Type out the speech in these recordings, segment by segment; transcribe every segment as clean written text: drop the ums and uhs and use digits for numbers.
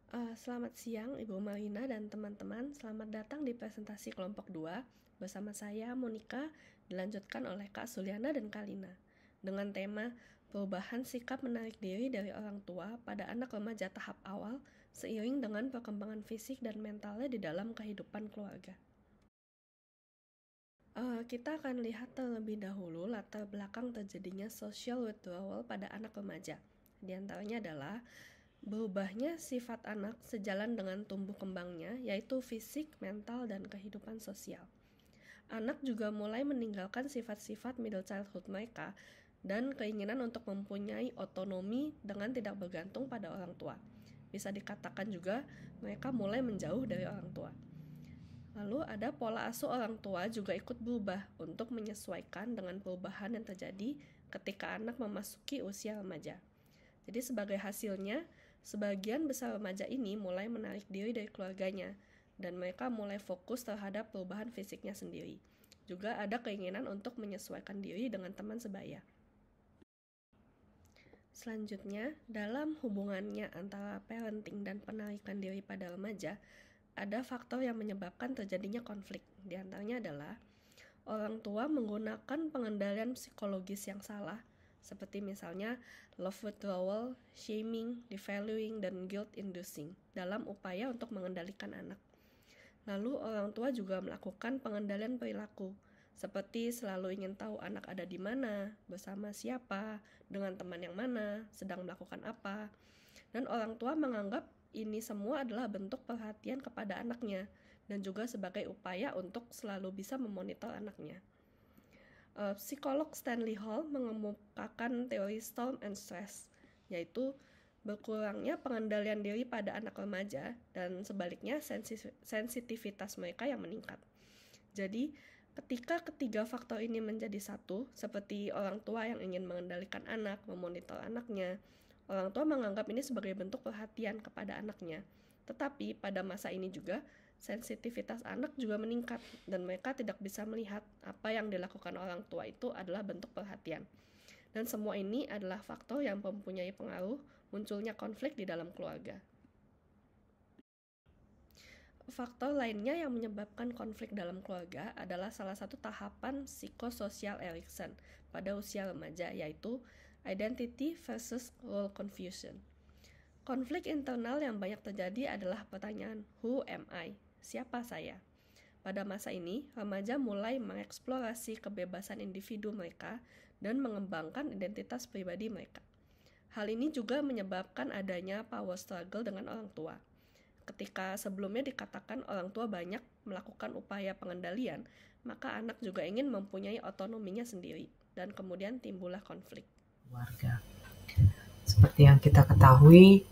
Selamat siang Ibu Malina dan teman-teman. Selamat datang di presentasi kelompok 2 bersama saya Monica, dilanjutkan oleh Kak Suliana dan Kak Lina dengan tema perubahan sikap menarik diri dari orang tua pada anak remaja tahap awal seiring dengan perkembangan fisik dan mentalnya di dalam kehidupan keluarga. Kita akan lihat terlebih dahulu latar belakang terjadinya social withdrawal pada anak remaja. Di antaranya adalah berubahnya sifat anak sejalan dengan tumbuh kembangnya, yaitu fisik, mental, dan kehidupan sosial. Anak juga mulai meninggalkan sifat-sifat middle childhood mereka dan keinginan untuk mempunyai otonomi dengan tidak bergantung pada orang tua. Bisa dikatakan juga mereka mulai menjauh dari orang tua. Lalu ada pola asuh orang tua juga ikut berubah untuk menyesuaikan dengan perubahan yang terjadi ketika anak memasuki usia remaja. Jadi sebagai hasilnya, sebagian besar remaja ini mulai menarik diri dari keluarganya dan mereka mulai fokus terhadap perubahan fisiknya sendiri. Juga ada keinginan untuk menyesuaikan diri dengan teman sebaya. Selanjutnya, dalam hubungannya antara parenting dan penarikan diri pada remaja, ada faktor yang menyebabkan terjadinya konflik. Di antaranya adalah orang tua menggunakan pengendalian psikologis yang salah, seperti misalnya love withdrawal, shaming, devaluing, dan guilt inducing dalam upaya untuk mengendalikan anak. Lalu orang tua juga melakukan pengendalian perilaku, seperti selalu ingin tahu anak ada di mana, bersama siapa, dengan teman yang mana, sedang melakukan apa. Dan orang tua menganggap ini semua adalah bentuk perhatian kepada anaknya dan juga sebagai upaya untuk selalu bisa memonitor anaknya. Psikolog Stanley Hall mengemukakan teori storm and stress, yaitu berkurangnya pengendalian diri pada anak remaja dan sebaliknya sensitivitas mereka yang meningkat. Jadi, ketika ketiga faktor ini menjadi satu, seperti orang tua yang ingin mengendalikan anak, memonitor anaknya, orang tua menganggap ini sebagai bentuk perhatian kepada anaknya. Tetapi pada masa ini juga, sensitivitas anak juga meningkat dan mereka tidak bisa melihat apa yang dilakukan orang tua itu adalah bentuk perhatian. Dan semua ini adalah faktor yang mempunyai pengaruh munculnya konflik di dalam keluarga. Faktor lainnya yang menyebabkan konflik dalam keluarga adalah salah satu tahapan psikososial Erikson pada usia remaja, yaitu identity versus role confusion. Konflik internal yang banyak terjadi adalah pertanyaan who am I? Siapa saya? Pada masa ini, remaja mulai mengeksplorasi kebebasan individu mereka dan mengembangkan identitas pribadi mereka. Hal ini juga menyebabkan adanya power struggle dengan orang tua. Ketika sebelumnya dikatakan orang tua banyak melakukan upaya pengendalian, maka anak juga ingin mempunyai otonominya sendiri, dan kemudian timbullah konflik. Warga. Seperti yang kita ketahui,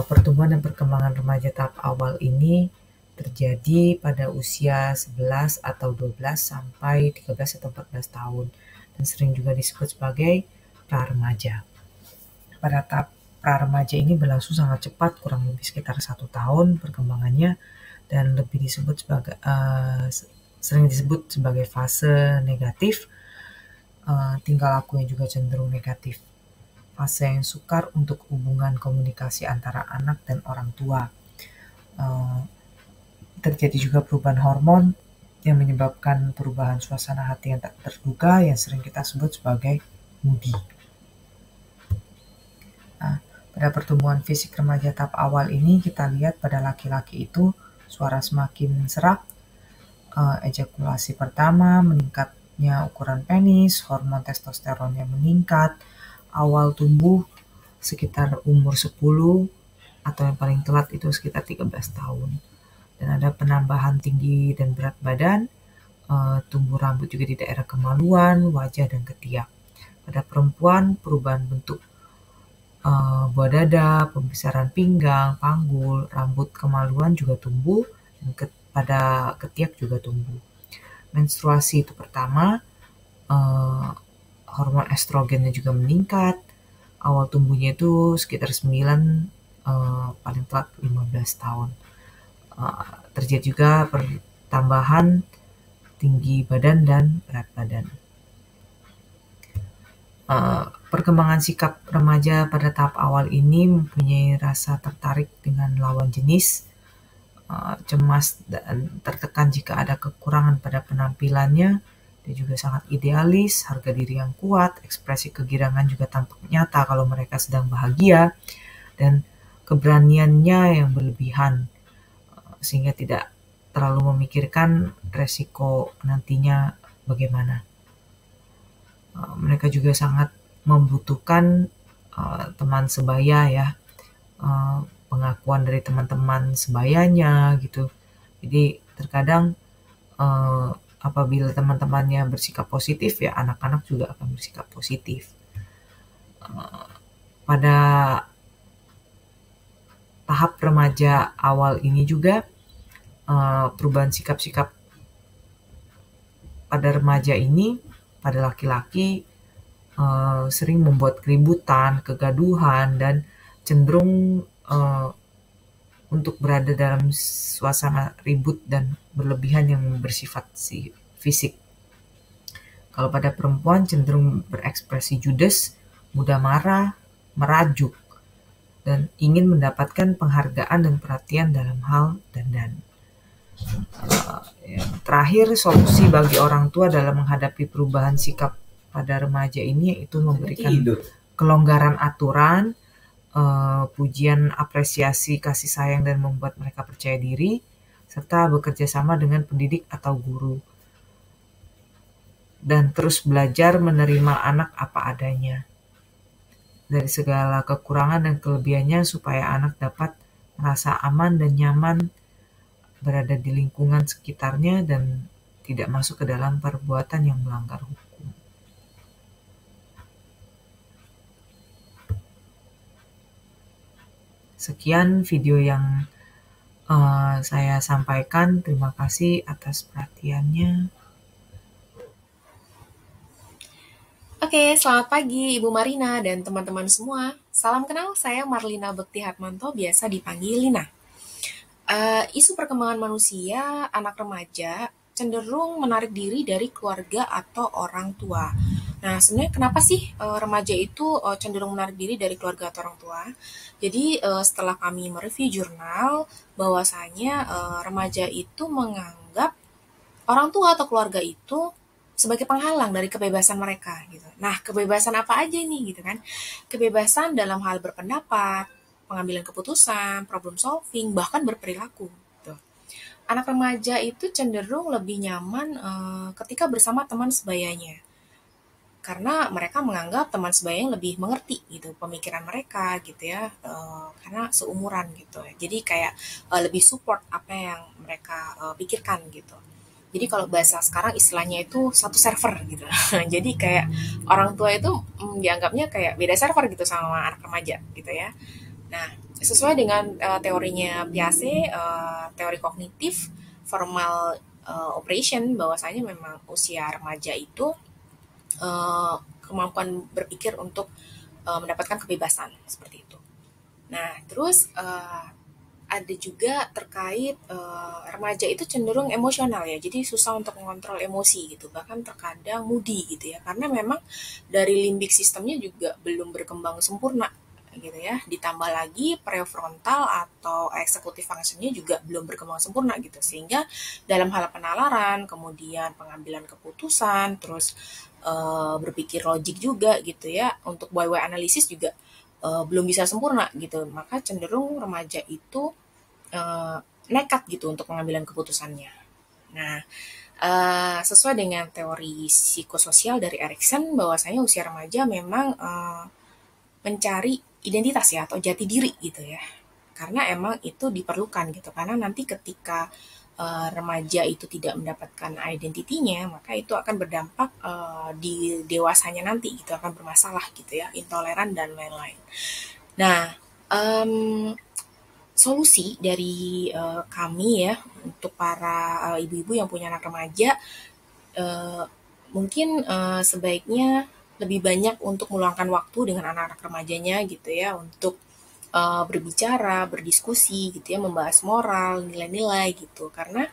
pertumbuhan dan perkembangan remaja tahap awal ini terjadi pada usia 11 atau 12 sampai 13 atau 14 tahun dan sering juga disebut sebagai pra-remaja. Pada tahap pra-remaja ini berlangsung sangat cepat, kurang lebih sekitar 1 tahun perkembangannya, dan lebih disebut sebagai sering disebut sebagai fase negatif. Tingkah lakunya juga cenderung negatif. Fase yang sukar untuk hubungan komunikasi antara anak dan orang tua. Terjadi juga perubahan hormon yang menyebabkan perubahan suasana hati yang tak terduga yang sering kita sebut sebagai moody. Pada pertumbuhan fisik remaja tahap awal ini kita lihat pada laki-laki itu suara semakin serak, ejakulasi pertama, meningkatnya ukuran penis, hormon testosteronnya meningkat, awal tumbuh sekitar umur 10 atau yang paling telat itu sekitar 13 tahun. Dan ada penambahan tinggi dan berat badan, tumbuh rambut juga di daerah kemaluan, wajah, dan ketiak. Pada perempuan, perubahan bentuk buah dada, pembesaran pinggang, panggul, rambut kemaluan juga tumbuh, dan pada ketiak juga tumbuh. Menstruasi itu pertama, hormon estrogennya juga meningkat, awal tumbuhnya itu sekitar 9, paling telat 15 tahun. Terjadi juga pertambahan tinggi badan dan berat badan. Perkembangan sikap remaja pada tahap awal ini mempunyai rasa tertarik dengan lawan jenis, cemas dan tertekan jika ada kekurangan pada penampilannya. Dia juga sangat idealis, harga diri yang kuat, ekspresi kegirangan juga tampak nyata kalau mereka sedang bahagia, dan keberaniannya yang berlebihan, sehingga tidak terlalu memikirkan resiko nantinya bagaimana. Mereka juga sangat membutuhkan teman sebaya ya, pengakuan dari teman-teman sebayanya gitu. Jadi terkadang apabila teman-temannya bersikap positif ya anak-anak juga akan bersikap positif. Pada tahap remaja awal ini juga perubahan sikap-sikap pada remaja ini pada laki-laki sering membuat keributan, kegaduhan, dan cenderung untuk berada dalam suasana ribut dan berlebihan yang bersifat fisik. Kalau pada perempuan cenderung berekspresi judes, mudah marah, merajuk, dan ingin mendapatkan penghargaan dan perhatian dalam hal dandan. Yang terakhir, solusi bagi orang tua dalam menghadapi perubahan sikap pada remaja ini yaitu memberikan kelonggaran aturan, pujian, apresiasi, kasih sayang, dan membuat mereka percaya diri, serta bekerja sama dengan pendidik atau guru. Dan terus belajar menerima anak apa adanya, dari segala kekurangan dan kelebihannya supaya anak dapat merasa aman dan nyaman berada di lingkungan sekitarnya dan tidak masuk ke dalam perbuatan yang melanggar hukum. Sekian video yang saya sampaikan. Terima kasih atas perhatiannya. Oke, selamat pagi Ibu Marina dan teman-teman semua. Salam kenal, saya Marlina Bekti Hartmanto, biasa dipanggil Lina. Isu perkembangan manusia, anak remaja, cenderung menarik diri dari keluarga atau orang tua. Nah, sebenarnya kenapa sih remaja itu cenderung menarik diri dari keluarga atau orang tua? Jadi, setelah kami mereview jurnal, bahwasanya remaja itu menganggap orang tua atau keluarga itu sebagai penghalang dari kebebasan mereka gitu. Nah, kebebasan apa aja nih gitu kan? Kebebasan dalam hal berpendapat, pengambilan keputusan, problem solving, bahkan berperilaku gitu. Anak remaja itu cenderung lebih nyaman ketika bersama teman sebayanya. Karena mereka menganggap teman sebayanya lebih mengerti gitu pemikiran mereka gitu ya, karena seumuran gitu. Jadi kayak lebih support apa yang mereka pikirkan gitu. Jadi kalau bahasa sekarang istilahnya itu satu server gitu. Jadi kayak orang tua itu dianggapnya kayak beda server gitu sama anak remaja gitu ya. Nah, sesuai dengan teorinya Piaget, teori kognitif, formal operation, bahwasanya memang usia remaja itu kemampuan berpikir untuk mendapatkan kebebasan seperti itu. Nah, terus ada juga terkait remaja itu cenderung emosional ya, jadi susah untuk mengontrol emosi gitu, bahkan terkadang moody gitu ya, karena memang dari limbik sistemnya juga belum berkembang sempurna gitu ya, ditambah lagi prefrontal atau executive functionnya juga belum berkembang sempurna gitu, sehingga dalam hal penalaran, kemudian pengambilan keputusan, terus berpikir logik juga gitu ya, untuk YY analisis juga belum bisa sempurna gitu, maka cenderung remaja itu nekat gitu untuk pengambilan keputusannya. Nah, sesuai dengan teori psikososial dari Erikson, bahwasanya usia remaja memang mencari identitas ya atau jati diri gitu ya, karena emang itu diperlukan gitu, karena nanti ketika remaja itu tidak mendapatkan identitinya, maka itu akan berdampak di dewasanya nanti gitu, akan bermasalah gitu ya, intoleran dan lain-lain. Nah, solusi dari kami ya untuk para ibu-ibu yang punya anak remaja, mungkin sebaiknya lebih banyak untuk meluangkan waktu dengan anak-anak remajanya gitu ya, untuk berbicara, berdiskusi gitu ya, membahas moral, nilai-nilai gitu, karena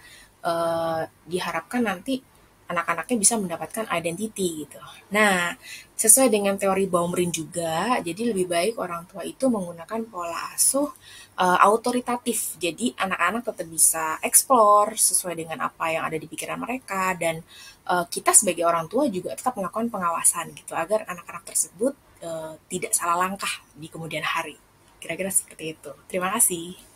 diharapkan nanti anak-anaknya bisa mendapatkan identity gitu. Nah, sesuai dengan teori Baumrin juga, jadi lebih baik orang tua itu menggunakan pola asuh autoritatif. Jadi anak-anak tetap bisa explore sesuai dengan apa yang ada di pikiran mereka dan kita sebagai orang tua juga tetap melakukan pengawasan gitu agar anak-anak tersebut tidak salah langkah di kemudian hari. Kira-kira seperti itu. Terima kasih.